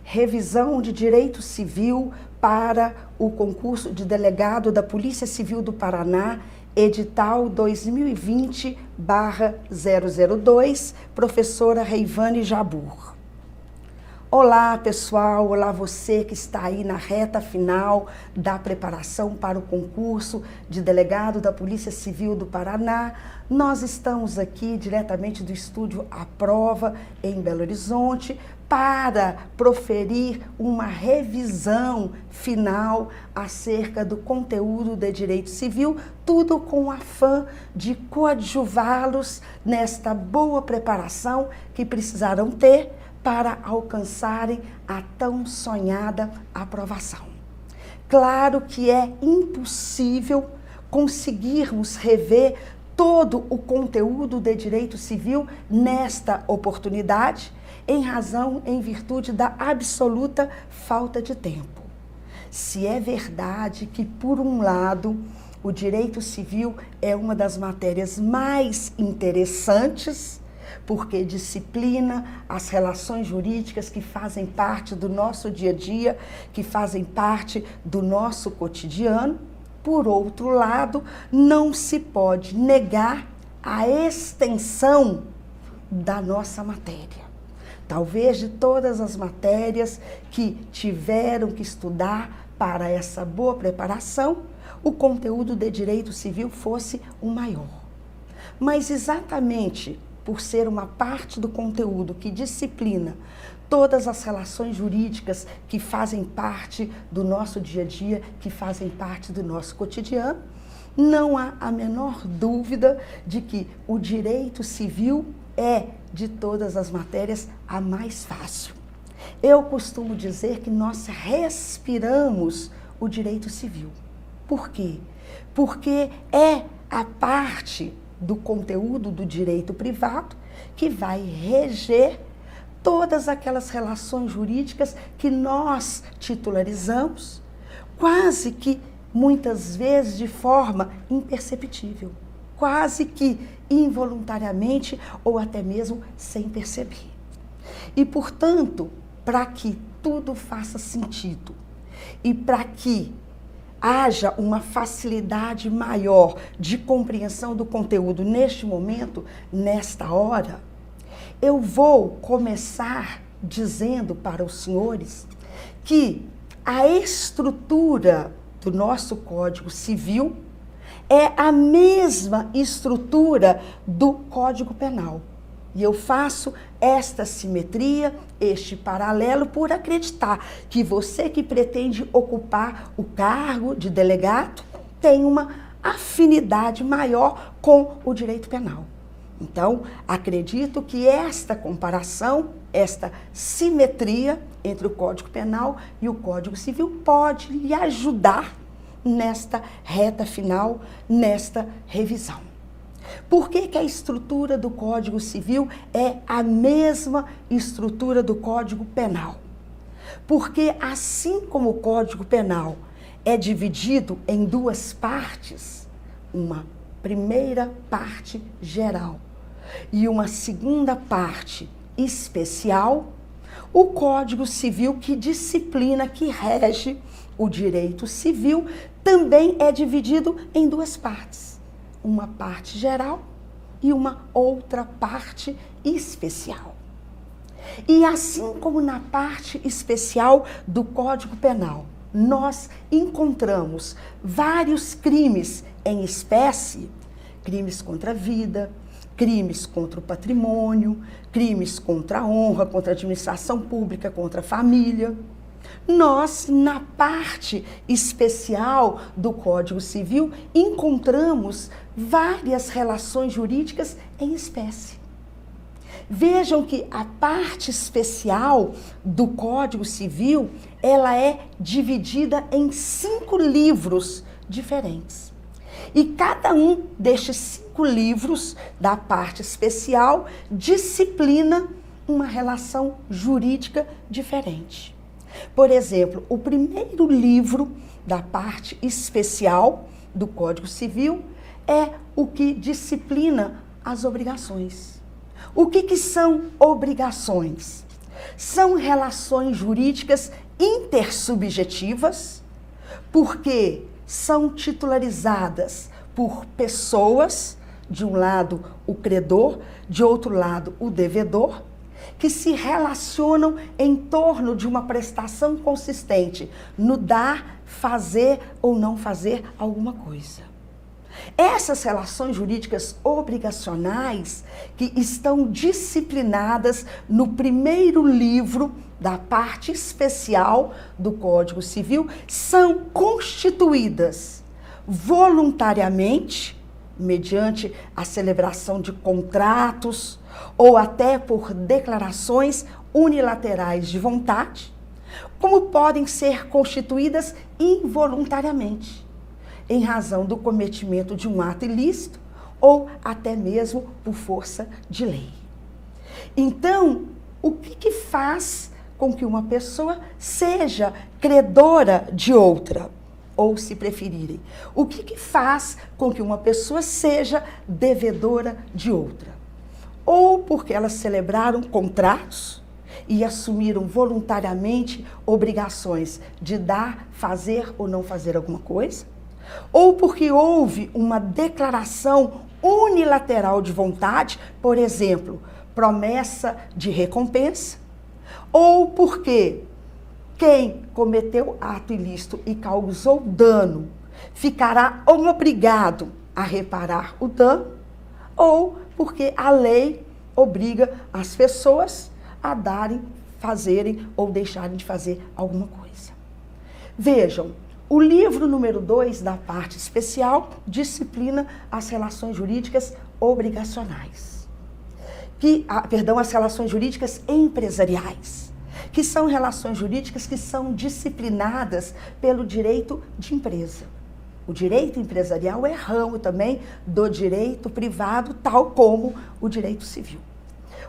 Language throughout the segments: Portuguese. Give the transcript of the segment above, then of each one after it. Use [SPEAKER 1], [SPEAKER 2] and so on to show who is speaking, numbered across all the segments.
[SPEAKER 1] revisão de direito civil para o concurso de delegado da Polícia Civil do Paraná, edital 2020/002, professora Reivane Jabur. Olá, pessoal, olá você que está aí na reta final da preparação para o concurso de delegado da Polícia Civil do Paraná. Nós estamos aqui diretamente do estúdio A Prova, em Belo Horizonte, para proferir uma revisão final acerca do conteúdo de direito civil, tudo com o afã de coadjuvá-los nesta boa preparação que precisarão ter para alcançarem a tão sonhada aprovação. Claro que é impossível conseguirmos rever todo o conteúdo de direito civil nesta oportunidade, em virtude da absoluta falta de tempo. Se é verdade que, por um lado, o direito civil é uma das matérias mais interessantes, porque disciplina as relações jurídicas que fazem parte do nosso dia a dia, que fazem parte do nosso cotidiano. Por outro lado, não se pode negar a extensão da nossa matéria. Talvez de todas as matérias que tiveram que estudar para essa boa preparação, o conteúdo de direito civil fosse o maior. Mas exatamente por ser uma parte do conteúdo que disciplina todas as relações jurídicas que fazem parte do nosso dia a dia, que fazem parte do nosso cotidiano, não há a menor dúvida de que o direito civil é, de todas as matérias, a mais fácil. Eu costumo dizer que nós respiramos o direito civil. Por quê? Porque é a parte do conteúdo do direito privado que vai reger todas aquelas relações jurídicas que nós titularizamos, quase que muitas vezes de forma imperceptível, quase que involuntariamente ou até mesmo sem perceber. E, portanto, para que tudo faça sentido e para que haja uma facilidade maior de compreensão do conteúdo neste momento, nesta hora, eu vou começar dizendo para os senhores que a estrutura do nosso Código Civil é a mesma estrutura do Código Penal. E eu faço esta simetria, este paralelo, por acreditar que você que pretende ocupar o cargo de delegado tem uma afinidade maior com o direito penal. Então, acredito que esta comparação, esta simetria entre o Código Penal e o Código Civil pode lhe ajudar nesta reta final, nesta revisão. Por que que a estrutura do Código Civil é a mesma estrutura do Código Penal? Porque assim como o Código Penal é dividido em duas partes, uma primeira parte geral e uma segunda parte especial, o Código Civil que disciplina, que rege o direito civil, também é dividido em duas partes. Uma parte geral e uma outra parte especial. E assim como na parte especial do Código Penal, nós encontramos vários crimes em espécie, crimes contra a vida, crimes contra o patrimônio, crimes contra a honra, contra a administração pública, contra a família. Nós, na parte especial do Código Civil, encontramos várias relações jurídicas em espécie. Vejam que a parte especial do Código Civil, ela é dividida em 5 livros diferentes. E cada um destes 5 livros da parte especial disciplina uma relação jurídica diferente. Por exemplo, o primeiro livro da parte especial do Código Civil é o que disciplina as obrigações. O que são obrigações? São relações jurídicas intersubjetivas, porque são titularizadas por pessoas, de um lado o credor, de outro lado o devedor, que se relacionam em torno de uma prestação consistente no dar, fazer ou não fazer alguma coisa. Essas relações jurídicas obrigacionais, que estão disciplinadas no primeiro livro da parte especial do Código Civil, são constituídas voluntariamente, mediante a celebração de contratos ou até por declarações unilaterais de vontade, como podem ser constituídas involuntariamente, em razão do cometimento de um ato ilícito ou até mesmo por força de lei. Então, o que faz com que uma pessoa seja credora de outra? Ou, se preferirem, o que faz com que uma pessoa seja devedora de outra? Ou porque elas celebraram contratos e assumiram voluntariamente obrigações de dar, fazer ou não fazer alguma coisa, ou porque houve uma declaração unilateral de vontade, por exemplo, promessa de recompensa, ou porque quem cometeu ato ilícito e causou dano ficará obrigado a reparar o dano, ou porque a lei obriga as pessoas a darem, fazerem ou deixarem de fazer alguma coisa. Vejam, o livro número 2 da parte especial disciplina as relações jurídicas obrigacionais. As relações jurídicas empresariais, que são relações jurídicas que são disciplinadas pelo direito de empresa. O direito empresarial é ramo também do direito privado, tal como o direito civil.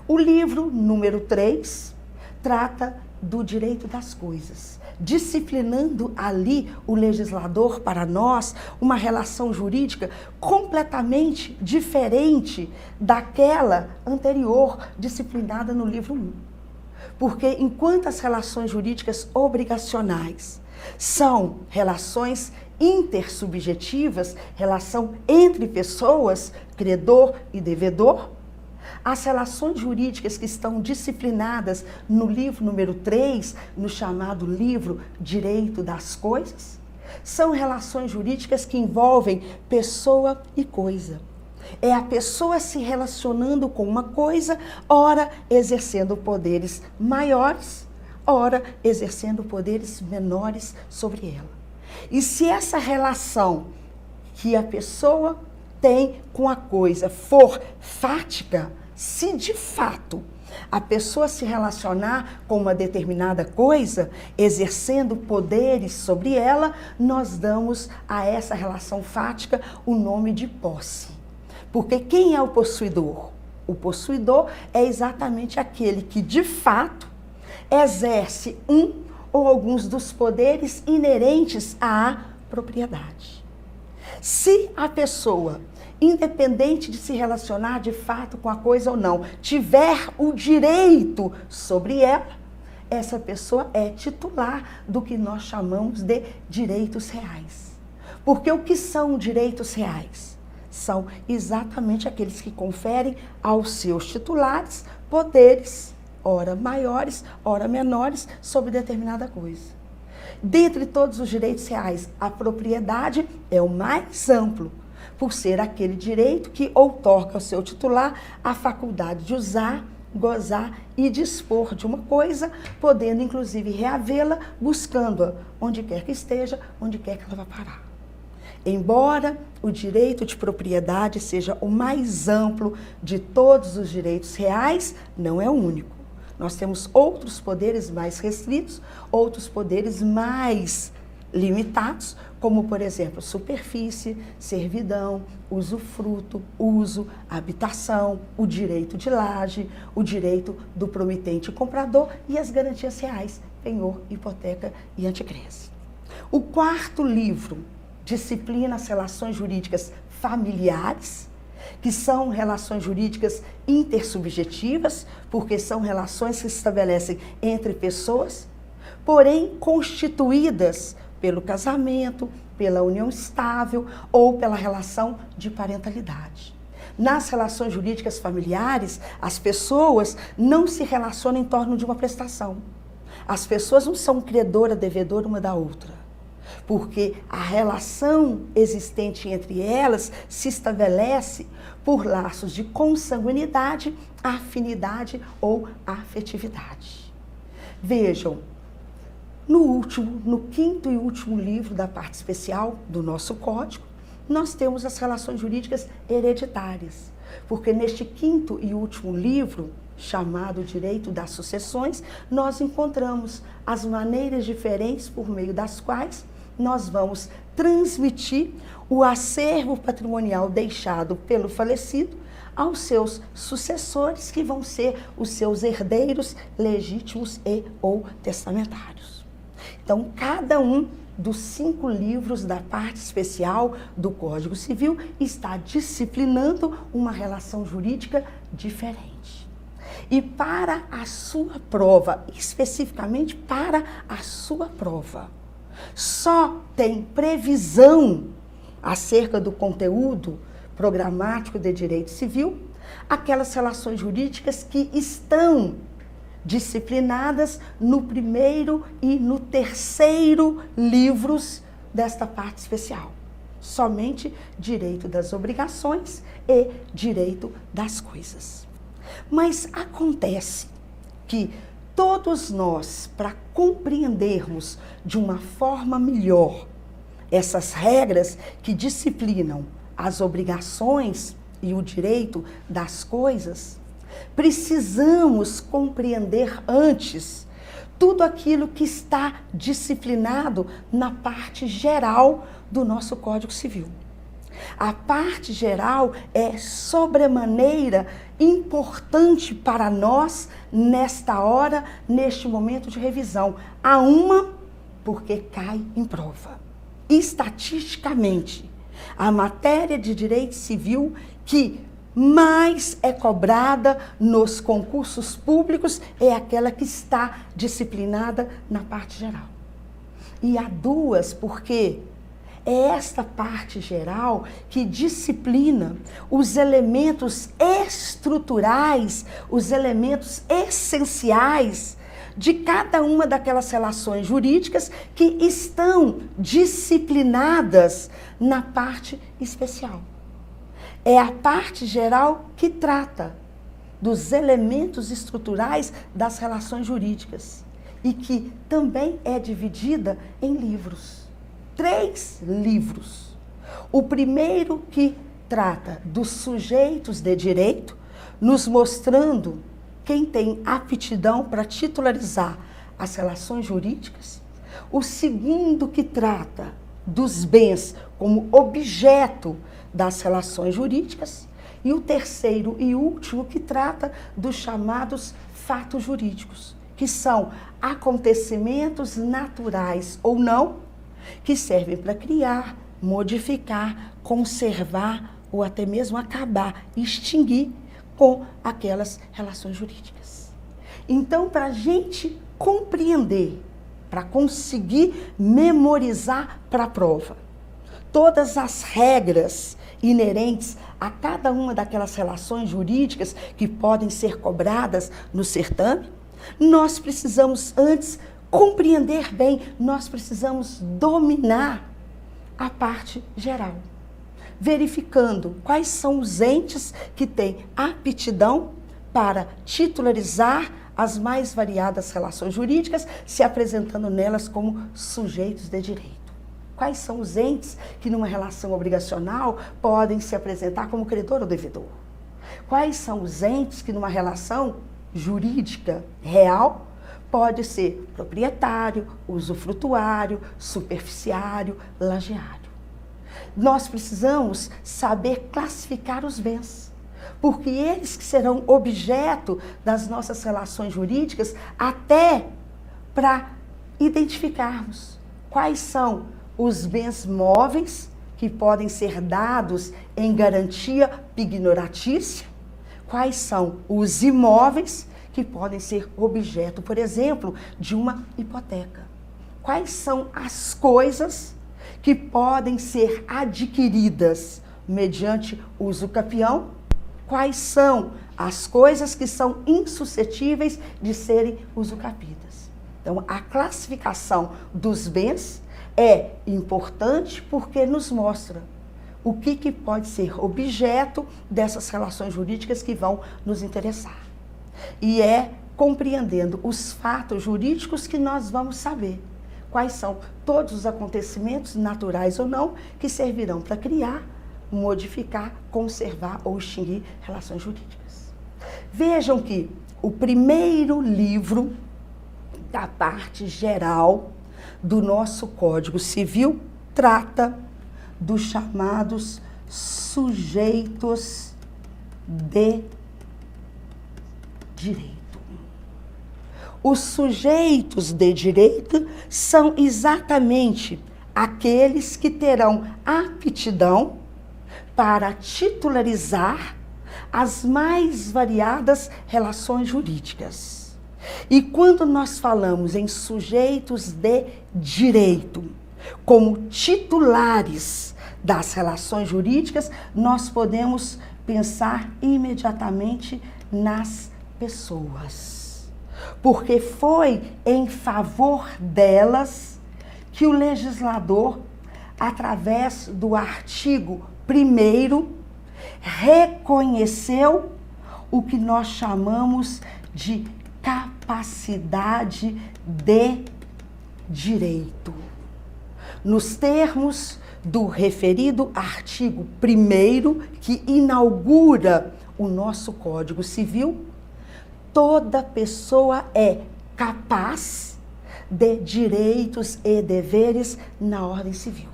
[SPEAKER 1] O livro número 3 trata do direito das coisas, disciplinando ali o legislador para nós uma relação jurídica completamente diferente daquela anterior disciplinada no livro 1. Porque enquanto as relações jurídicas obrigacionais são relações intersubjetivas, relação entre pessoas, credor e devedor, as relações jurídicas que estão disciplinadas no livro número 3, no chamado livro Direito das Coisas, são relações jurídicas que envolvem pessoa e coisa. É a pessoa se relacionando com uma coisa, ora exercendo poderes maiores, ora exercendo poderes menores sobre ela. E se essa relação que a pessoa tem com a coisa for fática, se de fato a pessoa se relacionar com uma determinada coisa, exercendo poderes sobre ela, nós damos a essa relação fática o nome de posse. Porque quem é o possuidor? O possuidor é exatamente aquele que, de fato, exerce um ou alguns dos poderes inerentes à propriedade. Se a pessoa, independente de se relacionar de fato com a coisa ou não, tiver o direito sobre ela, essa pessoa é titular do que nós chamamos de direitos reais. Porque o que são direitos reais? São exatamente aqueles que conferem aos seus titulares poderes, ora maiores, ora menores, sobre determinada coisa. Dentre todos os direitos reais, a propriedade é o mais amplo, por ser aquele direito que outorga ao seu titular a faculdade de usar, gozar e dispor de uma coisa, podendo inclusive reavê-la, buscando-a onde quer que esteja, onde quer que ela vá parar. Embora o direito de propriedade seja o mais amplo de todos os direitos reais, não é o único. Nós temos outros poderes mais restritos, outros poderes mais limitados, como, por exemplo, superfície, servidão, usufruto, uso, habitação, o direito de laje, o direito do promitente e comprador e as garantias reais, penhor, hipoteca e anticrese. O quarto livro disciplina as relações jurídicas familiares, que são relações jurídicas intersubjetivas, porque são relações que se estabelecem entre pessoas, porém constituídas pelo casamento, pela união estável ou pela relação de parentalidade. Nas relações jurídicas familiares, as pessoas não se relacionam em torno de uma prestação. As pessoas não são credora, devedora uma da outra, porque a relação existente entre elas se estabelece por laços de consanguinidade, afinidade ou afetividade. Vejam, no quinto e último livro da parte especial do nosso Código, nós temos as relações jurídicas hereditárias, porque neste quinto e último livro, chamado Direito das Sucessões, nós encontramos as maneiras diferentes por meio das quais nós vamos transmitir o acervo patrimonial deixado pelo falecido aos seus sucessores, que vão ser os seus herdeiros legítimos e ou testamentários. Então, cada um dos 5 livros da parte especial do Código Civil está disciplinando uma relação jurídica diferente. E para a sua prova, especificamente para a sua prova, só tem previsão acerca do conteúdo programático de direito civil aquelas relações jurídicas que estão disciplinadas no primeiro e no terceiro livros desta parte especial. Somente direito das obrigações e direito das coisas. Mas acontece que todos nós, para compreendermos de uma forma melhor essas regras que disciplinam as obrigações e o direito das coisas, precisamos compreender antes tudo aquilo que está disciplinado na parte geral do nosso Código Civil. A parte geral é sobremaneira importante para nós nesta hora, neste momento de revisão. Há uma, porque cai em prova. Estatisticamente, a matéria de direito civil que mais é cobrada nos concursos públicos é aquela que está disciplinada na parte geral. E há 2, porque é esta parte geral que disciplina os elementos estruturais, os elementos essenciais de cada uma daquelas relações jurídicas que estão disciplinadas na parte especial. É a parte geral que trata dos elementos estruturais das relações jurídicas e que também é dividida em livros. 3 livros. O primeiro que trata dos sujeitos de direito, nos mostrando quem tem aptidão para titularizar as relações jurídicas. O segundo que trata dos bens como objeto das relações jurídicas. E o terceiro e último que trata dos chamados fatos jurídicos, que são acontecimentos naturais ou não, que servem para criar, modificar, conservar ou até mesmo acabar, extinguir com aquelas relações jurídicas. Então, para a gente compreender, para conseguir memorizar para a prova, todas as regras inerentes a cada uma daquelas relações jurídicas que podem ser cobradas no certame, nós precisamos antes compreender bem, nós precisamos dominar a parte geral, verificando quais são os entes que têm aptidão para titularizar as mais variadas relações jurídicas, se apresentando nelas como sujeitos de direito. Quais são os entes que numa relação obrigacional podem se apresentar como credor ou devedor? Quais são os entes que numa relação jurídica real pode ser proprietário, usufrutuário, superficiário, lajeário? Nós precisamos saber classificar os bens, porque eles que serão objeto das nossas relações jurídicas, até para identificarmos quais são os bens móveis que podem ser dados em garantia pignoratícia? Quais são os imóveis que podem ser objeto, por exemplo, de uma hipoteca? Quais são as coisas que podem ser adquiridas mediante uso capião? Quais são as coisas que são insuscetíveis de serem usucapidas? Então, a classificação dos bens é importante porque nos mostra o que pode ser objeto dessas relações jurídicas que vão nos interessar. E é compreendendo os fatos jurídicos que nós vamos saber quais são todos os acontecimentos, naturais ou não, que servirão para criar, modificar, conservar ou extinguir relações jurídicas. Vejam que o primeiro livro da parte geral do nosso Código Civil trata dos chamados sujeitos de direito. Os sujeitos de direito são exatamente aqueles que terão aptidão para titularizar as mais variadas relações jurídicas. E quando nós falamos em sujeitos de direito, como titulares das relações jurídicas, nós podemos pensar imediatamente nas pessoas. Porque foi em favor delas que o legislador, através do artigo 1º, reconheceu o que nós chamamos de capacidade de direito. Nos termos do referido artigo 1º, que inaugura o nosso Código Civil, toda pessoa é capaz de direitos e deveres na ordem civil.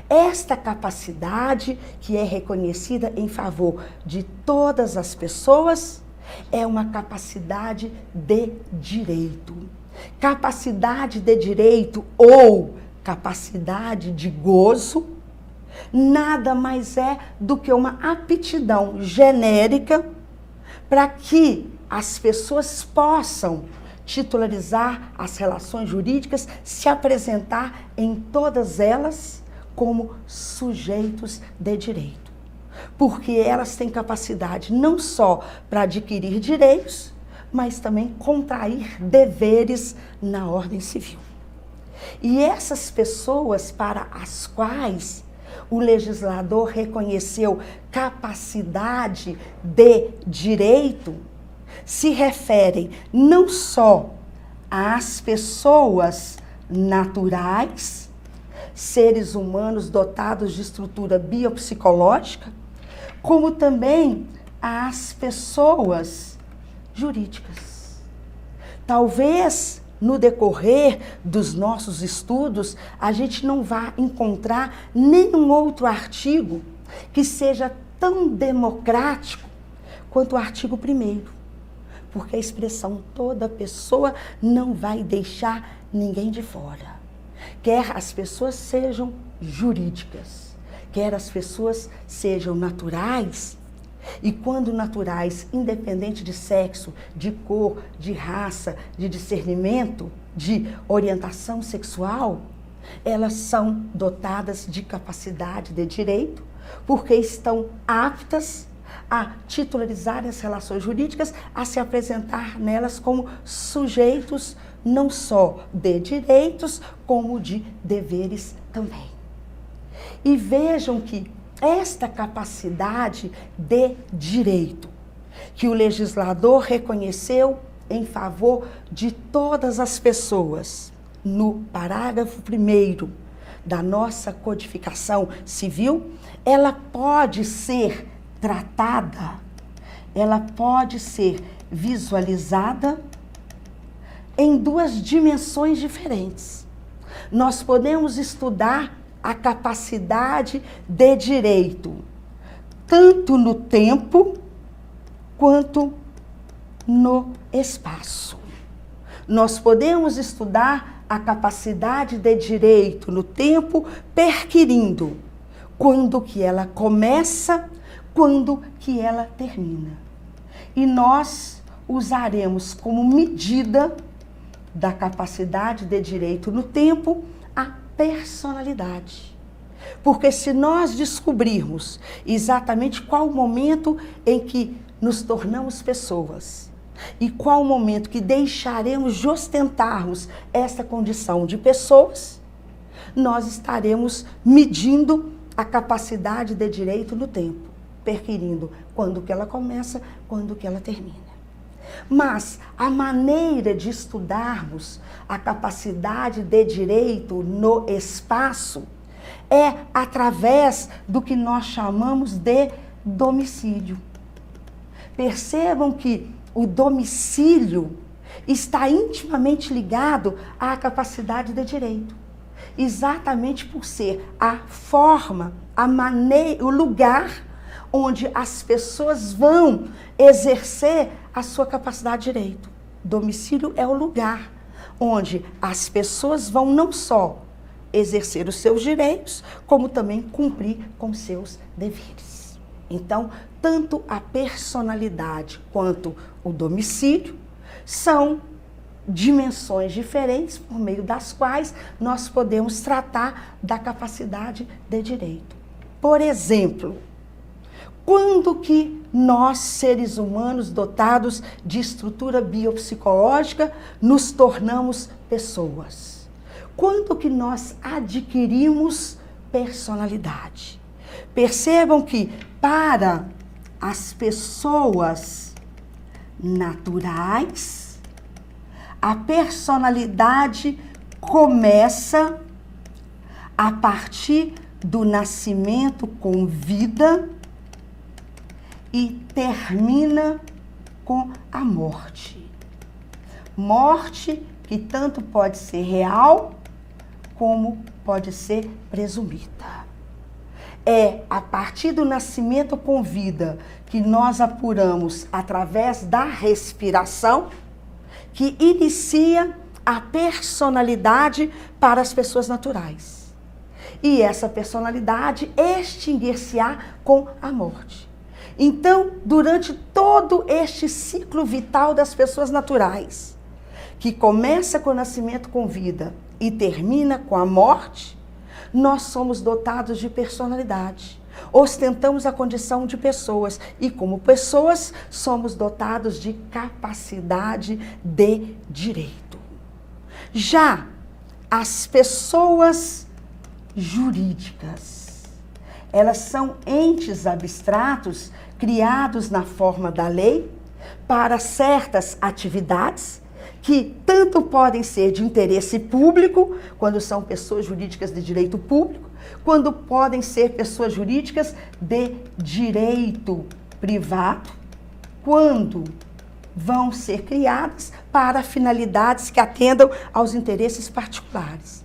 [SPEAKER 1] Esta capacidade, que é reconhecida em favor de todas as pessoas, é uma capacidade de direito. Capacidade de direito ou capacidade de gozo nada mais é do que uma aptidão genérica para que as pessoas possam titularizar as relações jurídicas, se apresentar em todas elas como sujeitos de direito. Porque elas têm capacidade não só para adquirir direitos, mas também contrair deveres na ordem civil. E essas pessoas para as quais o legislador reconheceu capacidade de direito, se referem não só às pessoas naturais, seres humanos dotados de estrutura biopsicológica, como também às pessoas jurídicas. Talvez no decorrer dos nossos estudos a gente não vá encontrar nenhum outro artigo que seja tão democrático quanto o artigo 1º, porque a expressão toda pessoa não vai deixar ninguém de fora. Quer as pessoas sejam jurídicas, quer as pessoas sejam naturais, e quando naturais, independente de sexo, de cor, de raça, de discernimento, de orientação sexual, elas são dotadas de capacidade de direito, porque estão aptas a titularizar as relações jurídicas, a se apresentar nelas como sujeitos não só de direitos, como de deveres também. E vejam que esta capacidade de direito, que o legislador reconheceu em favor de todas as pessoas, no parágrafo 1º da nossa codificação civil, ela pode ser tratada, ela pode ser visualizada em duas dimensões diferentes. Nós podemos estudar a capacidade de direito, tanto no tempo quanto no espaço. Nós podemos estudar a capacidade de direito no tempo perquirindo quando que ela começa, quando que ela termina. E nós usaremos como medida da capacidade de direito no tempo a personalidade. Porque se nós descobrirmos exatamente qual o momento em que nos tornamos pessoas e qual o momento que deixaremos de ostentarmos essa condição de pessoas, nós estaremos medindo a capacidade de direito no tempo, perquirindo quando que ela começa, quando que ela termina. Mas a maneira de estudarmos a capacidade de direito no espaço é através do que nós chamamos de domicílio. Percebam que o domicílio está intimamente ligado à capacidade de direito, exatamente por ser a forma, a maneira, o lugar onde as pessoas vão exercer a sua capacidade de direito. Domicílio é o lugar onde as pessoas vão não só exercer os seus direitos, como também cumprir com seus deveres. Então, tanto a personalidade quanto o domicílio são dimensões diferentes por meio das quais nós podemos tratar da capacidade de direito. Por exemplo, quando que nós, seres humanos dotados de estrutura biopsicológica, nos tornamos pessoas? Quando que nós adquirimos personalidade? Percebam que para as pessoas naturais, a personalidade começa a partir do nascimento com vida e termina com a morte. Morte que tanto pode ser real como pode ser presumida. É a partir do nascimento com vida que nós apuramos através da respiração que inicia a personalidade para as pessoas naturais. E essa personalidade extinguir-se-á com a morte. Então, durante todo este ciclo vital das pessoas naturais, que começa com o nascimento com vida e termina com a morte, nós somos dotados de personalidade, ostentamos a condição de pessoas e, como pessoas, somos dotados de capacidade de direito. Já as pessoas jurídicas, elas são entes abstratos criados na forma da lei para certas atividades que tanto podem ser de interesse público, quando são pessoas jurídicas de direito público, quando podem ser pessoas jurídicas de direito privado, quando vão ser criadas para finalidades que atendam aos interesses particulares.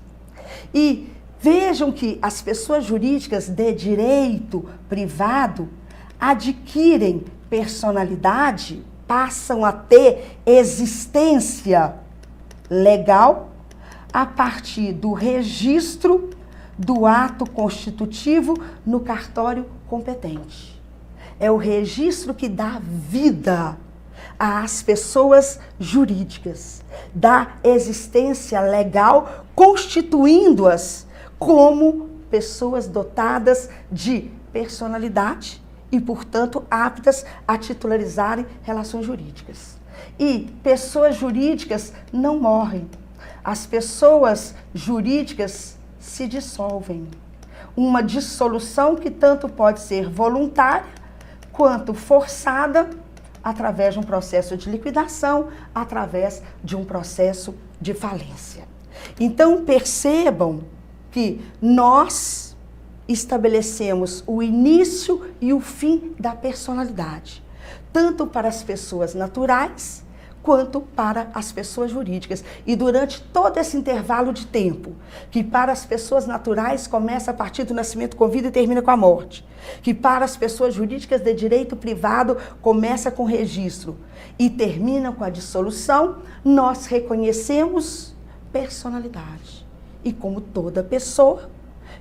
[SPEAKER 1] E vejam que as pessoas jurídicas de direito privado adquirem personalidade, passam a ter existência legal a partir do registro do ato constitutivo no cartório competente. É o registro que dá vida às pessoas jurídicas, dá existência legal, constituindo-as como pessoas dotadas de personalidade e, portanto, aptas a titularizarem relações jurídicas. E pessoas jurídicas não morrem. As pessoas jurídicas se dissolvem. Uma dissolução que tanto pode ser voluntária quanto forçada através de um processo de liquidação, através de um processo de falência. Então, percebam que nós estabelecemos o início e o fim da personalidade, tanto para as pessoas naturais quanto para as pessoas jurídicas. E durante todo esse intervalo de tempo, que para as pessoas naturais começa a partir do nascimento com vida e termina com a morte, que para as pessoas jurídicas de direito privado começa com registro e termina com a dissolução, nós reconhecemos personalidade. E como toda pessoa,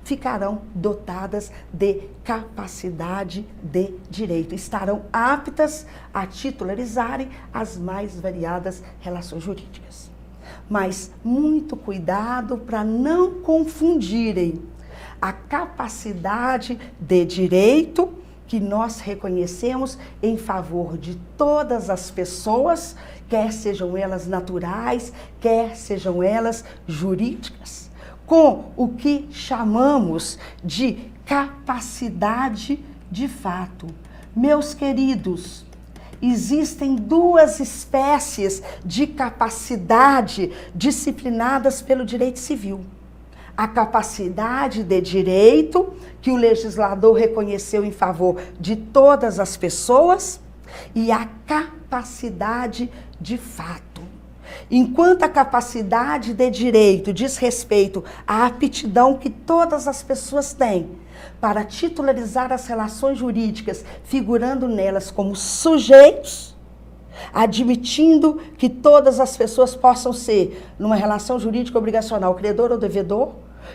[SPEAKER 1] ficarão dotadas de capacidade de direito. Estarão aptas a titularizarem as mais variadas relações jurídicas. Mas muito cuidado para não confundirem a capacidade de direito que nós reconhecemos em favor de todas as pessoas, quer sejam elas naturais, quer sejam elas jurídicas, com o que chamamos de capacidade de fato. Meus queridos, existem duas espécies de capacidade disciplinadas pelo direito civil. A capacidade de direito, que o legislador reconheceu em favor de todas as pessoas, e a capacidade de fato. Enquanto a capacidade de direito diz respeito à aptidão que todas as pessoas têm para titularizar as relações jurídicas, figurando nelas como sujeitos, admitindo que todas as pessoas possam ser, numa relação jurídica obrigacional, credor ou devedor,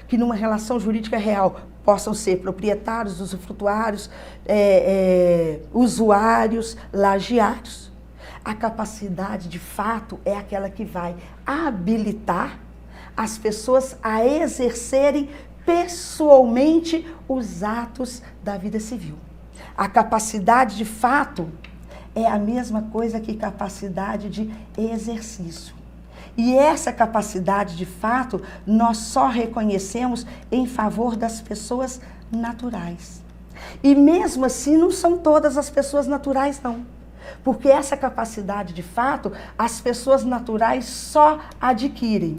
[SPEAKER 1] que numa relação jurídica real possam ser proprietários, usufrutuários, usuários, lagiários. A capacidade de fato é aquela que vai habilitar as pessoas a exercerem pessoalmente os atos da vida civil. A capacidade de fato é a mesma coisa que capacidade de exercício. E essa capacidade de fato nós só reconhecemos em favor das pessoas naturais. E mesmo assim não são todas as pessoas naturais não. Porque essa capacidade de fato as pessoas naturais só adquirem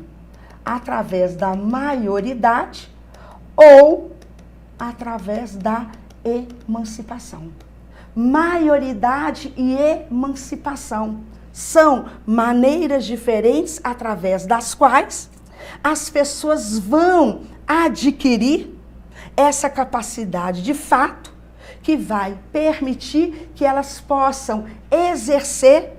[SPEAKER 1] através da maioridade ou através da emancipação. Maioridade e emancipação são maneiras diferentes através das quais as pessoas vão adquirir essa capacidade de fato que vai permitir que elas possam exercer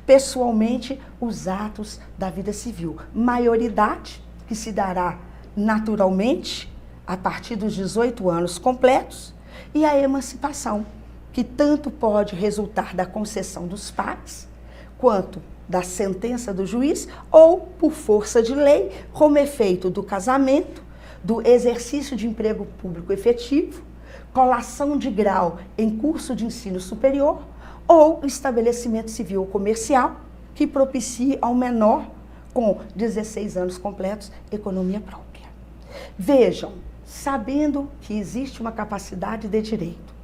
[SPEAKER 1] pessoalmente os atos da vida civil. Maioridade, que se dará naturalmente a partir dos 18 anos completos, e a emancipação, que tanto pode resultar da concessão dos pais, quanto da sentença do juiz, ou por força de lei, como efeito do casamento, do exercício de emprego público efetivo, colação de grau em curso de ensino superior, ou estabelecimento civil ou comercial, que propicie ao menor, com 16 anos completos, economia própria. Vejam, sabendo que existe uma capacidade de direito,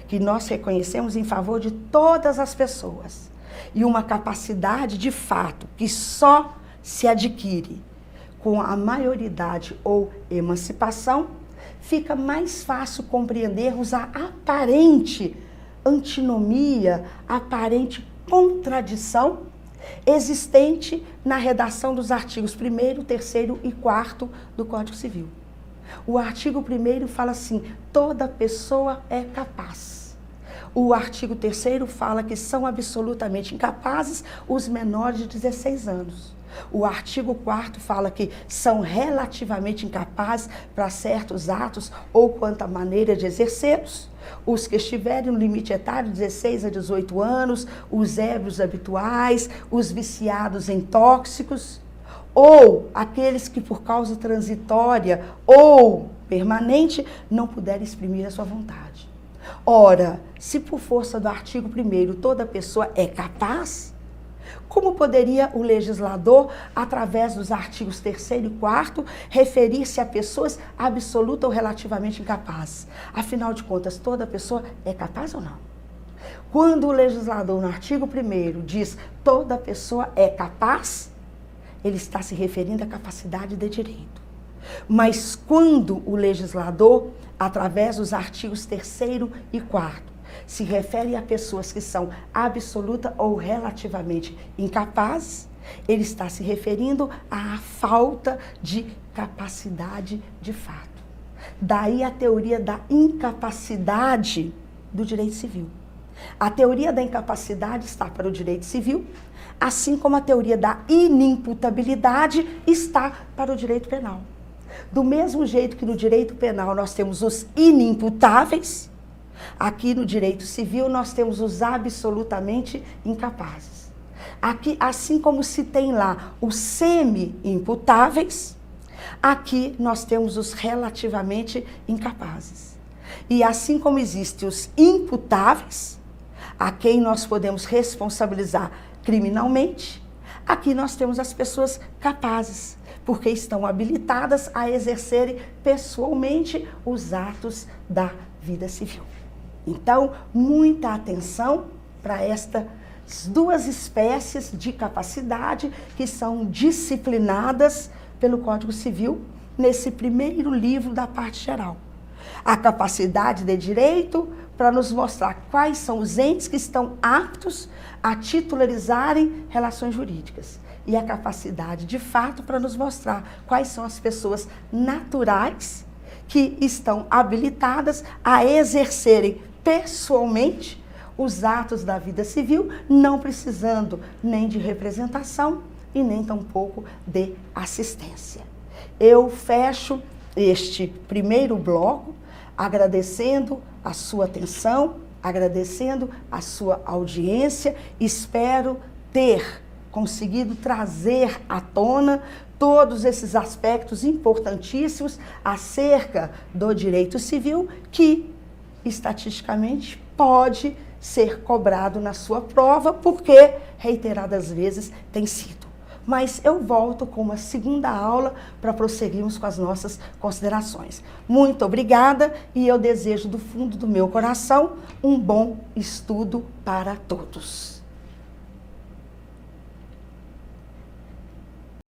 [SPEAKER 1] que nós reconhecemos em favor de todas as pessoas, e uma capacidade de fato que só se adquire com a maioridade ou emancipação, fica mais fácil compreendermos a aparente antinomia, aparente contradição existente na redação dos artigos 1º, 3º e 4º do Código Civil. O artigo 1º fala assim: toda pessoa é capaz. O artigo 3º fala que são absolutamente incapazes os menores de 16 anos. O artigo 4º fala que são relativamente incapazes para certos atos ou quanto à maneira de exercê-los. Os que estiverem no limite etário de 16 a 18 anos, os ébrios habituais, os viciados em tóxicos, ou aqueles que por causa transitória ou permanente não puderem exprimir a sua vontade. Ora, se por força do artigo 1º toda pessoa é capaz, como poderia o legislador, através dos artigos 3º e 4º, referir-se a pessoas absoluta ou relativamente incapazes? Afinal de contas, toda pessoa é capaz ou não? Quando o legislador, no artigo 1º, diz toda pessoa é capaz, ele está se referindo à capacidade de direito. Mas quando o legislador, através dos artigos 3º e 4º, se refere a pessoas que são absoluta ou relativamente incapazes, ele está se referindo à falta de capacidade de fato. Daí a teoria da incapacidade do direito civil. A teoria da incapacidade está para o direito civil, assim como a teoria da inimputabilidade está para o direito penal. Do mesmo jeito que no direito penal nós temos os inimputáveis, aqui no direito civil nós temos os absolutamente incapazes. Aqui, assim como se tem lá os semi-imputáveis, aqui nós temos os relativamente incapazes. E assim como existem os imputáveis, a quem nós podemos responsabilizar criminalmente, aqui nós temos as pessoas capazes, porque estão habilitadas a exercerem pessoalmente os atos da vida civil. Então, muita atenção para estas duas espécies de capacidade que são disciplinadas pelo Código Civil nesse primeiro livro da parte geral. A capacidade de direito para nos mostrar quais são os entes que estão aptos a titularizarem relações jurídicas. E a capacidade de fato para nos mostrar quais são as pessoas naturais que estão habilitadas a exercerem pessoalmente os atos da vida civil, não precisando nem de representação e nem tampouco de assistência. Eu fecho este primeiro bloco agradecendo a sua atenção, agradecendo a sua audiência. Espero ter conseguido trazer à tona todos esses aspectos importantíssimos acerca do direito civil que, estatisticamente, pode ser cobrado na sua prova, porque reiteradas vezes tem sido. Mas eu volto com uma segunda aula para prosseguirmos com as nossas considerações. Muito obrigada e eu desejo do fundo do meu coração um bom estudo para todos.